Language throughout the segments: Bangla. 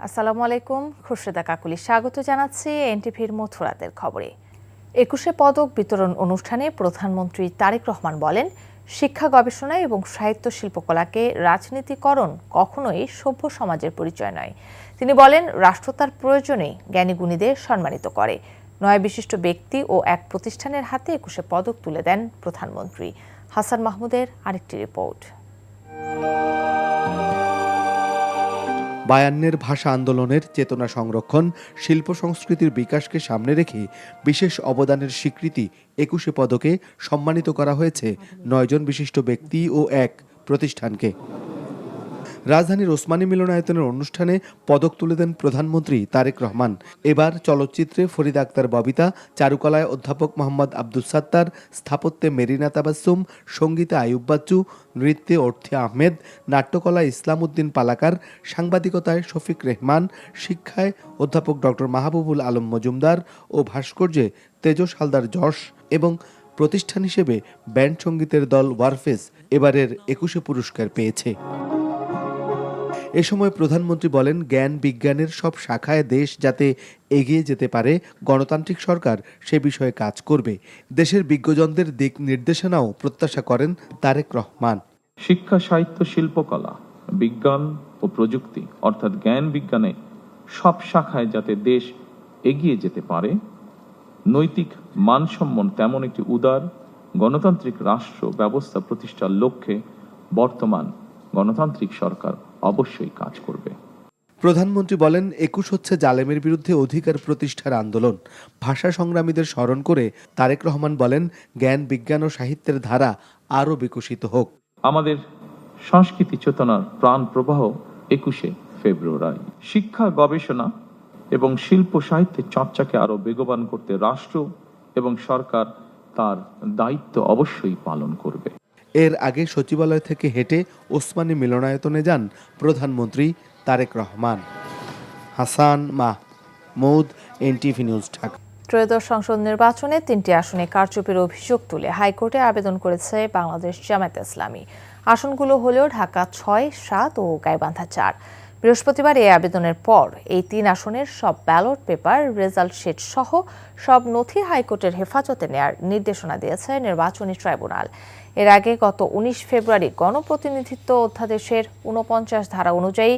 আসসালামু আলাইকুম, খুরশেদা কাকুলি স্বাগত জানাচ্ছি এনটিভির মথুরাতের খবরে। ২১শে পদক বিতরণ অনুষ্ঠানে প্রধানমন্ত্রী তারেক রহমান বলেন, শিক্ষা গবেষণা এবং সাহিত্য শিল্পকলাকে রাজনীতিকরণ কখনোই সভ্য সমাজের পরিচয় নয়। তিনি বলেন, রাষ্ট্র তার প্রয়োজনে জ্ঞানীগুণীদের সম্মানিত করে। ৯ বিশিষ্ট ব্যক্তি ও এক প্রতিষ্ঠানের হাতে ২১শে পদক তুলে দেন প্রধানমন্ত্রী। হাসান মাহমুদের আরেকটি রিপোর্ট। বায়ান্নের ভাষা আন্দোলনের চেতনা সংরক্ষণ, শিল্প সংস্কৃতির বিকাশকে সামনে রেখে বিশেষ অবদানের স্বীকৃতি ২১শে পদকে সম্মানিত করা হয়েছে ৯ জন বিশিষ্ট ব্যক্তি ও এক প্রতিষ্ঠানকে। রাজধানীর ওসমানী মিলনায়তনের অনুষ্ঠানে পদক তুলে দেন প্রধানমন্ত্রী তারেক রহমান। এবার চলচ্চিত্রে ফরিদা আক্তার ববিতা, চারুকলায় অধ্যাপক মোহাম্মদ আব্দুস সাত্তার, স্থাপত্যে মেরিনা তাবাসসুম, সঙ্গীতে আইয়ুব বাচ্চু, নৃত্যে অর্থী আহমেদ, নাট্যকলায় ইসলাম উদ্দিন পালাকার, সাংবাদিকতায় শফিক রেহমান, শিক্ষায় অধ্যাপক ডক্টর মাহবুবুল আলম মজুমদার ও ভাস্কর্যে তেজস হালদার যশ এবং প্রতিষ্ঠান হিসেবে ব্যান্ড সঙ্গীতের দল ওয়ারফেস এবারের ২১শে পুরস্কার পেয়েছে। এ সময় প্রধানমন্ত্রী বলেন, জ্ঞান বিজ্ঞানের সব শাখায় দেশ যাতে এগিয়ে যেতে পারে, গণতান্ত্রিক সরকার সে বিষয়ে কাজ করবে। দেশের বিজ্ঞজনদের দিক নির্দেশনাও প্রত্যাশা করেন তারেক রহমান। শিক্ষা, সাহিত্য, শিল্পকলা, বিজ্ঞান ও প্রযুক্তি অর্থাৎ জ্ঞান বিজ্ঞানে সব শাখায় যাতে দেশ এগিয়ে যেতে পারে, নৈতিক মানসম্মান তেমন একটি উদার গণতান্ত্রিক রাষ্ট্র ব্যবস্থা প্রতিষ্ঠার লক্ষ্যে বর্তমান গণতান্ত্রিক সরকার অবশ্যই কাজ করবে। প্রধানমন্ত্রী বলেন, ২১ হচ্ছে জালেমের বিরুদ্ধে অধিকার প্রতিষ্ঠার আন্দোলন। ভাষা সংগ্রামীদের স্মরণ করে তারেক রহমান বলেন, জ্ঞান বিজ্ঞান ও সাহিত্যের ধারা আরও বিকশিত হোক। আমাদের সংস্কৃতি চেতনার প্রাণ প্রবাহ ২১শে ফেব্রুয়ারি। শিক্ষা, গবেষণা এবং শিল্প সাহিত্যের চর্চাকে আরো বেগবান করতে রাষ্ট্র এবং সরকার তার দায়িত্ব অবশ্যই পালন করবে। এর আগে সচিবালয় থেকে হেঁটে ওসমানী মিলনায়তনে যান প্রধানমন্ত্রী তারেক রহমান। Hasan Mahmud, NTV news, Dhaka. ত্রয়োদশ সংসদ নির্বাচনে ৩টি আসনে কারচুপির অভিযোগ তুলে হাইকোর্টে আবেদন করেছে বাংলাদেশ জামায়াতে ইসলামী। আসনগুলো হল ঢাকা ৬, ৭ ও গাইবান্ধা ৪। বৃহস্পতিবার এই আবেদনের পর এই ৩ আসনের সব ব্যালট পেপার, রেজাল্ট শিট সহ সব নথি হাইকোর্টের হেফাজতে নেয়ার নির্দেশনা দিয়েছে নির্বাচনী ট্রাইব্যুনাল। এর আগে গত ১৯ ফেব্রুয়ারি গণপ্রতিনিধিত্ব অধ্যাদেশের ৪৯ ধারা অনুযায়ী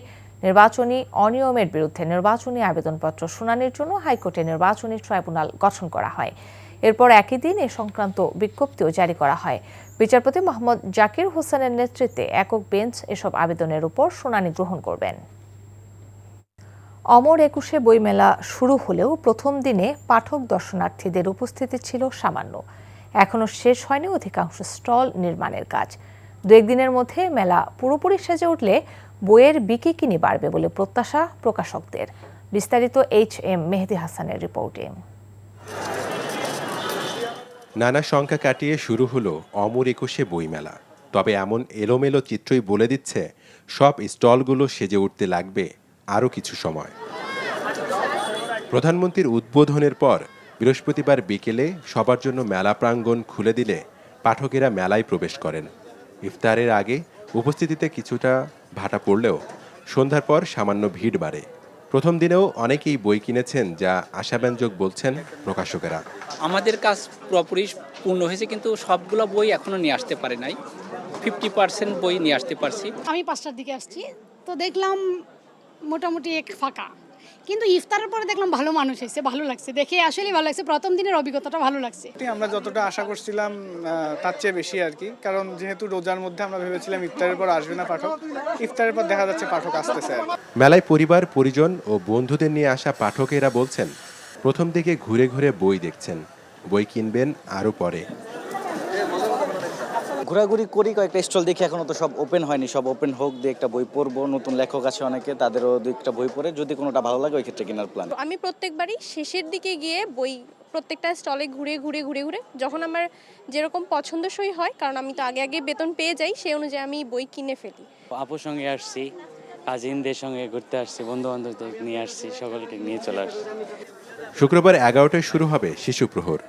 নির্বাচনী অনিয়মের বিরুদ্ধে নির্বাচনী আবেদনপত্র শুনানির জন্য হাইকোর্টে নির্বাচনী ট্রাইব্যুনাল গঠন করা হয়। এরপর একই দিন এ সংক্রান্ত বিজ্ঞপ্তিও জারি করা হয়। বিচারপতি মোহাম্মদ জাকির হোসেনের নেতৃত্বে একক বেঞ্চ এসব আবেদনের উপর শুনানি গ্রহণ করবেন। অমর ২১শে বইমেলা শুরু হলেও প্রথম দিনে পাঠক দর্শনার্থীদের উপস্থিতি ছিল সামান্য। এখনও শেষ হয়নি অধিকাংশ স্টল নির্মাণের কাজ। ২-১ দিনের মধ্যে মেলা পুরোপুরি সেজে উঠলে বইয়ের বিক্রি বাড়বে বলে প্রত্যাশা প্রকাশকদের। বিস্তারিত HM মেহেদী হাসানের রিপোর্টে। নানা শঙ্কা কাটিয়ে শুরু হলো অমর ২১শে বইমেলা। তবে এমন এলোমেলো চিত্রই বলে দিচ্ছে সব স্টলগুলো সেজে উঠতে লাগবে আরও কিছু সময়। প্রধানমন্ত্রীর উদ্বোধনের পর বৃহস্পতিবার বিকেলে সবার জন্য মেলা প্রাঙ্গণ খুলে দিলে পাঠকেরা মেলায় প্রবেশ করেন। ইফতারের আগে উপস্থিতিতে কিছুটা ভাটা পড়লেও সন্ধ্যার পর সামান্য ভিড় বাড়ে। প্রথম দিনেও অনেকেই বই কিনেছেন, যা আশাব্যঞ্জক বলছেন প্রকাশকেরা। আমাদের কাজ পুরোপুরি পূর্ণ হয়েছে, কিন্তু সবগুলো বই এখনো নিয়ে আসতে পারে নাই। 50% বই নিয়ে আসতে পারছি। আমি 5টার দিকে আসছি, তো দেখলাম মোটামুটি এক ফাঁকা, কিন্তু ইফতারের পরে দেখলাম ভালো মানুষ এসেছে, ভালো লাগছে দেখে, আসলেই ভালো লাগছে। প্রথম দিনের অভিজ্ঞতাটা ভালো লাগছে। আমরা যতটা আশা করছিলাম তার চেয়ে বেশি আর কি, কারণ যেহেতু রোজার মধ্যে আমরা ভেবেছিলাম ইফতারের পর আসবে না পাঠক, ইফতারের পর দেখা যাচ্ছে পাঠক আসতেছে। মেলায় পরিবার, পরিজন ও বন্ধুদের নিয়ে আসা পাঠকেরা বলছেন, প্রথম দিকে ঘুরে ঘুরে বই দেখছেন, বই কিনবেন আরও পরে। ঘোরাঘুরি করি, কয়েকটা স্টল দেখি, এখনো তো সব ওপেন হয়নি। সব ওপেন হোক, দিয়ে একটা বই পড়বো। নতুন লেখক আছে অনেকে, তাদেরও দু একটা বই পড়ে যদি কোনোটা ভালো লাগে ওই ক্ষেত্রে কেনার প্ল্যান। আমি প্রত্যেকবারই শেষের দিকে গিয়ে বই প্রত্যেকটা স্টলে ঘুরে যখন আমার যেরকম পছন্দসই হয়, কারণ আমি তো আগে বেতন পেয়ে যাই, সেই অনুযায়ী আমি বই কিনে ফেলি। আপুর সঙ্গে আসছি, কাজিনদের সঙ্গে ঘুরতে আসছি, বন্ধু বান্ধবদের নিয়ে আসছি, সকলকে নিয়ে চলে আসছি। শুক্রবার 11টায় শুরু হবে শিশু প্রহর।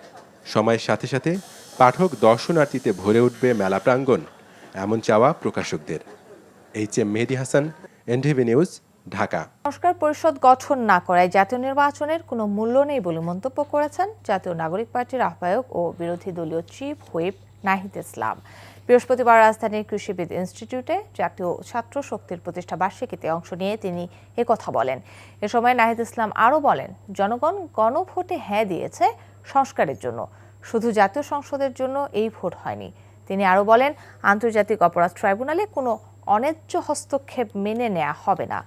সময়ের সাথে সাথে পাঠক দর্শনার্থীতে ভরে উঠবে মেলা প্রাঙ্গণ, এমন চাওয়া প্রকাশকদের। HM মেহেদী হাসান, এনটিভি নিউজ, ঢাকা। সংস্কার পরিষদ গঠন না করায় জাতীয় নির্বাচনের কোনো মূল্য নেই বলে মন্তব্য করেছেন জাতীয় নাগরিক পার্টির আহ্বায়ক ও বিরোধী দলীয় চিফ হুইপ নাহিদ ইসলাম। বৃহস্পতিবার রাজধানীর কৃষিবিদ ইনস্টিটিউটে জাতীয় ছাত্র শক্তির প্রতিষ্ঠা বার্ষিকীতে অংশ নিয়ে তিনি একথা বলেন। এ সময় নাহিদ ইসলাম আরও বলেন, জনগণ গণভোটে হ্যাঁ দিয়েছে সংস্কারের জন্য, শুধু জাতীয় সংসদের জন্য এই ভোট হয়নি। তিনি আরও বলেন, আন্তর্জাতিক অপরাধ ট্রাইব্যুনালে কোনো অন্যায্য হস্তক্ষেপ মেনে নেওয়া হবে না।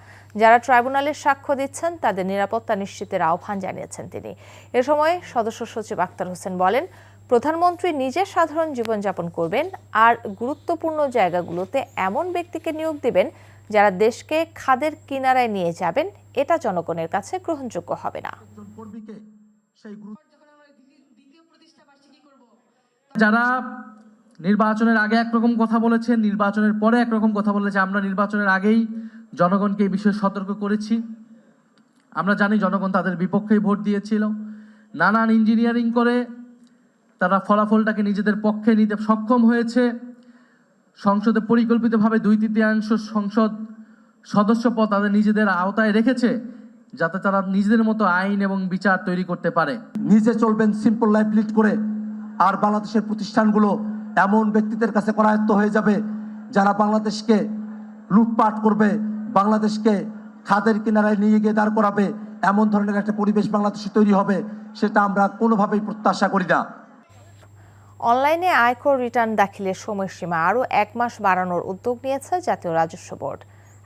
যারা ট্রাইব্যুনালের সাক্ষ্য দিচ্ছেন তাদের নিরাপত্তা নিশ্চিতের আহ্বান জানিয়েছেন তিনি। এ সময় সদস্য সচিব আক্তার হোসেন বলেন, প্রধানমন্ত্রী নিজে সাধারণ জীবনযাপন করবেন আর গুরুত্বপূর্ণ জায়গাগুলোতে এমন ব্যক্তিকে নিয়োগ দিবেন যারা দেশকে খাদের কিনারায় নিয়ে যাবেন। এটা জনগণের কাছে গ্রহণযোগ্য হবে না। যারা নির্বাচনের আগে একরকম কথা বলেছেন, নির্বাচনের পরে একরকম কথা বলেছে, আমরা নির্বাচনের আগেই জনগণকে এই বিষয়ে সতর্ক করেছি। আমরা জানি জনগণ তাদের বিপক্ষেই ভোট দিয়েছিল। নানান ইঞ্জিনিয়ারিং করে তারা ফলাফলটাকে নিজেদের পক্ষে নিতে সক্ষম হয়েছে। সংসদে পরিকল্পিতভাবে 2/3 সংসদ সদস্য পদ তাদের নিজেদের আওতায় রেখেছে, যাতে তারা নিজেদের মতো আইন এবং বিচার তৈরি করতে পারে। নিজে চলবেন সিম্পল লাইফ লিড করে, আর বাংলাদেশের প্রতিষ্ঠানগুলো এমন ব্যক্তিদের কাছে করায়ত্ত হয়ে যাবে যারা বাংলাদেশকে লুটপাট করবে, বাংলাদেশকে খাদের কিনারায় নিয়ে গিয়ে দাঁড় করাবে। এমন ধরনের একটা পরিবেশ বাংলাদেশে তৈরি হবে, সেটা আমরা কোনোভাবেই প্রত্যাশা করি না। অনলাইনে আয়কর রিটার্ন দাখিলের সময়সীমা আরও 1 মাস বাড়ানোর উদ্যোগ নিয়েছে জাতীয় রাজস্ব বোর্ড।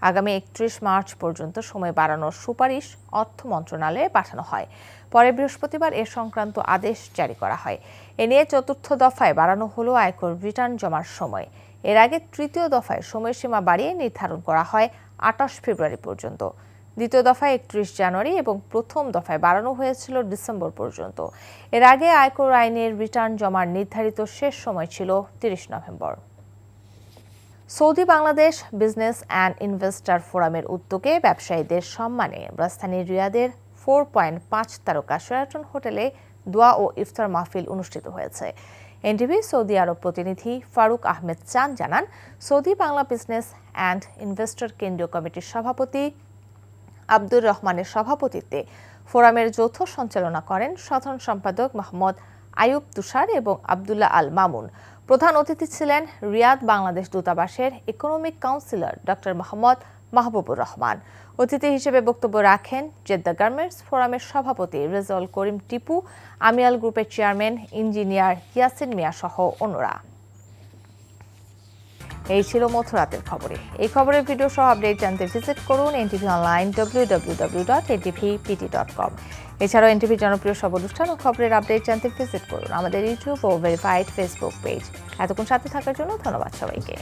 আগামী 31 মার্চ পর্যন্ত সময় বাড়ানোর সুপারিশ অর্থ মন্ত্রণালয়ে পাঠানো হয়। পরে বৃহস্পতিবার এ সংক্রান্ত আদেশ জারি করা হয়। এ নিয়ে 4র্থ দফায় বাড়ানো হলো আয়কর রিটার্ন জমার সময়। এর আগে 3য় দফায় সময়সীমা বাড়িয়ে নির্ধারণ করা হয় 28 ফেব্রুয়ারি পর্যন্ত। 2য় দফায় 31 জানুয়ারি এবং 1ম দফায় বাড়ানো হয়েছিল ডিসেম্বর পর্যন্ত। এর আগে আয়কর আইনের রিটার্ন জমার নির্ধারিত শেষ সময় ছিল 30 November. Saudi Bangladesh business and investor ফোরামের উদ্যোগে ব্যবসায়ীদের সম্মানে রাজধানীর রিয়াদের 4.5 তারকা শেরাটন হোটেলে দোয়া ও ইফতার মাহফিল অনুষ্ঠিত হয়েছে। এনটিভি সৌদি আরব প্রতিনিধি ফারুক আহমেদ চান জানান, Saudi Bangla business and investor কেন্দ্রীয় কমিটির সভাপতি আব্দুর রহমানের সভাপতিত্বে ফোরামের যৌথ সঞ্চালনা করেন সাধারণ সম্পাদক মোহাম্মদ আয়ুব তুষার এবং আব্দুল্লাহ আল মামুন। প্রধান অতিথি ছিলেন রিয়াদ বাংলাদেশ দূতাবাসের economic councillor doctor Mohammad Mahbubur Rahman. অতিথি হিসেবে বক্তব্য রাখেন জেদ্দা গার্মেন্টস ফোরামের সভাপতি রেজাউল করিম টিপু, আমিয়াল গ্রুপের চেয়ারম্যান ইঞ্জিনিয়ার ইয়াসিন মিয়া সহ অন্যরা। এই ছিল মধ্যরাতের খবরে। এই খবরের ভিডিও সহ আপডেট জানতে ভিজিট করুন এনটিভি অনলাইন www.ntpt.com। এছাড়াও এনটিভির জনপ্রিয় সব অনুষ্ঠান ও খবরের আপডেট জানতে ভিজিট করুন আমাদের ইউটিউব ও ভেরিফাইড ফেসবুক পেজ। এতক্ষণ সাথে থাকার জন্য ধন্যবাদ সবাইকে।